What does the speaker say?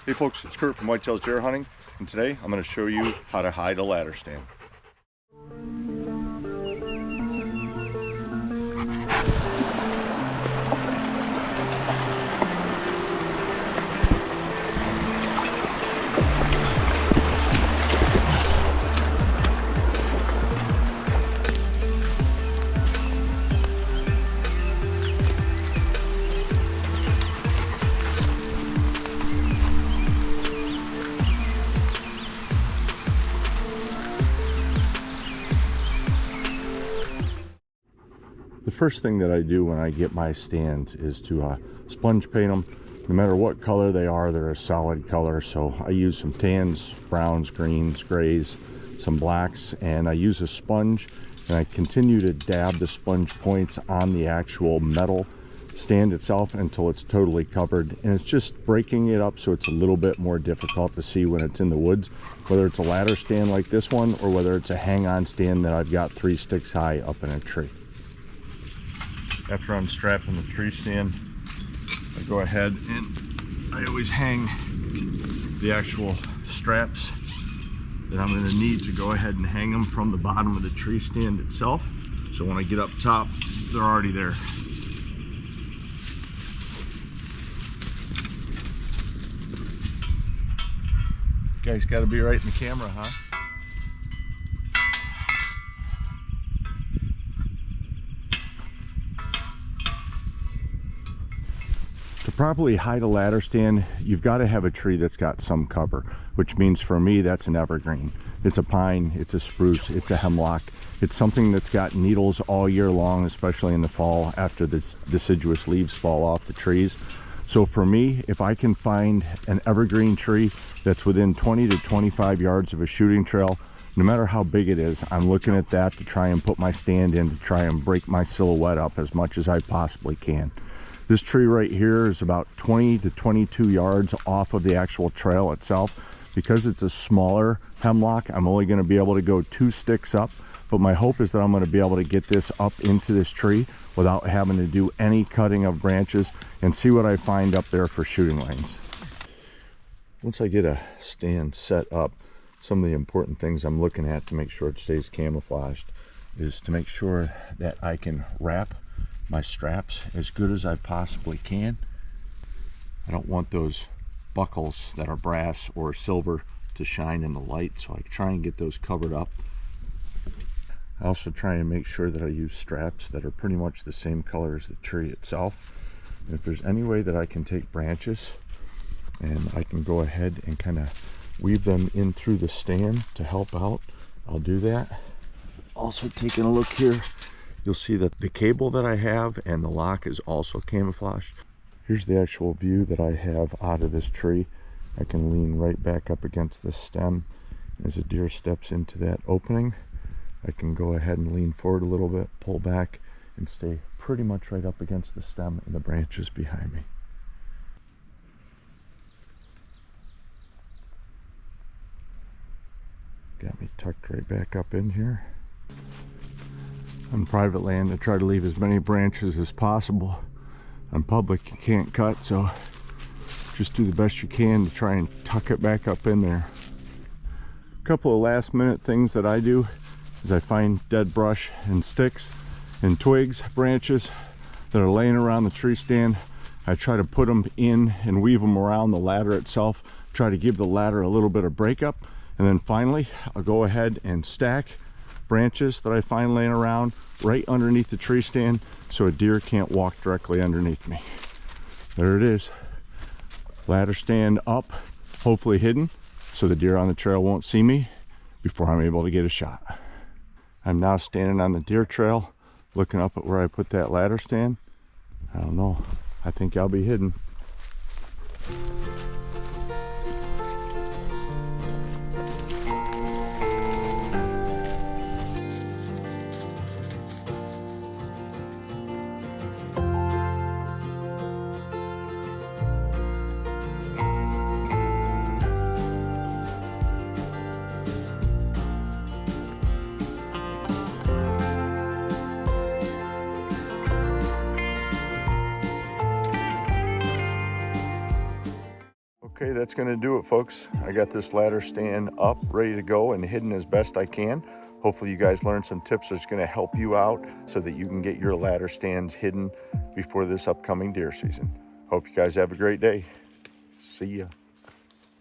Hey folks, it's Kurt from Whitetails Deer Hunting, and today I'm going to show you how to hide a ladder stand. The first thing that I do when I get my stands is to sponge paint them. No matter what color they are, they're a solid color. So I use some tans, browns, greens, grays, some blacks, and I use a sponge, and I continue to dab the sponge points on the actual metal stand itself until it's totally covered. And it's just breaking it up so it's a little bit more difficult to see when it's in the woods, whether it's a ladder stand like this one or whether it's a hang-on stand that I've got 3 sticks high up in a tree. After unstrapping the tree stand, I go ahead and I always hang the actual straps that I'm going to need to go ahead and hang them from the bottom of the tree stand itself. So when I get up top, they're already there. Guys got to be right in the camera, huh? To properly hide a ladder stand, you've got to have a tree that's got some cover, which means for me that's an evergreen. It's a pine, it's a spruce, it's a hemlock. It's something that's got needles all year long, especially in the fall after the deciduous leaves fall off the trees. So for me, if I can find an evergreen tree that's within 20 to 25 yards of a shooting trail, no matter how big it is, I'm looking at that to try and put my stand in to try and break my silhouette up as much as I possibly can. This tree right here is about 20 to 22 yards off of the actual trail itself. Because it's a smaller hemlock, I'm only going to be able to go 2 sticks up, but my hope is that I'm going to be able to get this up into this tree without having to do any cutting of branches and see what I find up there for shooting lanes. Once I get a stand set up, some of the important things I'm looking at to make sure it stays camouflaged is to make sure that I can wrap my straps as good as I possibly can. I don't want those buckles that are brass or silver to shine in the light, so I try and get those covered up. I also try and make sure that I use straps that are pretty much the same color as the tree itself. And if there's any way that I can take branches and I can go ahead and kind of weave them in through the stand to help out, I'll do that. Also taking a look here, you'll see that the cable that I have and the lock is also camouflaged. Here's the actual view that I have out of this tree. I can lean right back up against the stem. As a deer steps into that opening, I can go ahead and lean forward a little bit, pull back, and stay pretty much right up against the stem and the branches behind me. Got me tucked right back up in here. On private land, I try to leave as many branches as possible. On public, you can't cut, so just do the best you can to try and tuck it back up in there. A couple of last minute things that I do is I find dead brush and sticks and twigs, branches that are laying around the tree stand. I try to put them in and weave them around the ladder itself, try to give the ladder a little bit of breakup, and then finally I'll go ahead and stack branches that I find laying around right underneath the tree stand so a deer can't walk directly underneath me. There it is. Ladder stand up, hopefully hidden, so the deer on the trail won't see me before I'm able to get a shot. I'm now standing on the deer trail looking up at where I put that ladder stand. I don't know. I think I'll be hidden. Okay, that's going to do it, folks. I got this ladder stand up, ready to go, and hidden as best I can. Hopefully you guys learned some tips that's going to help you out so that you can get your ladder stands hidden before this upcoming deer season. Hope you guys have a great day. See ya.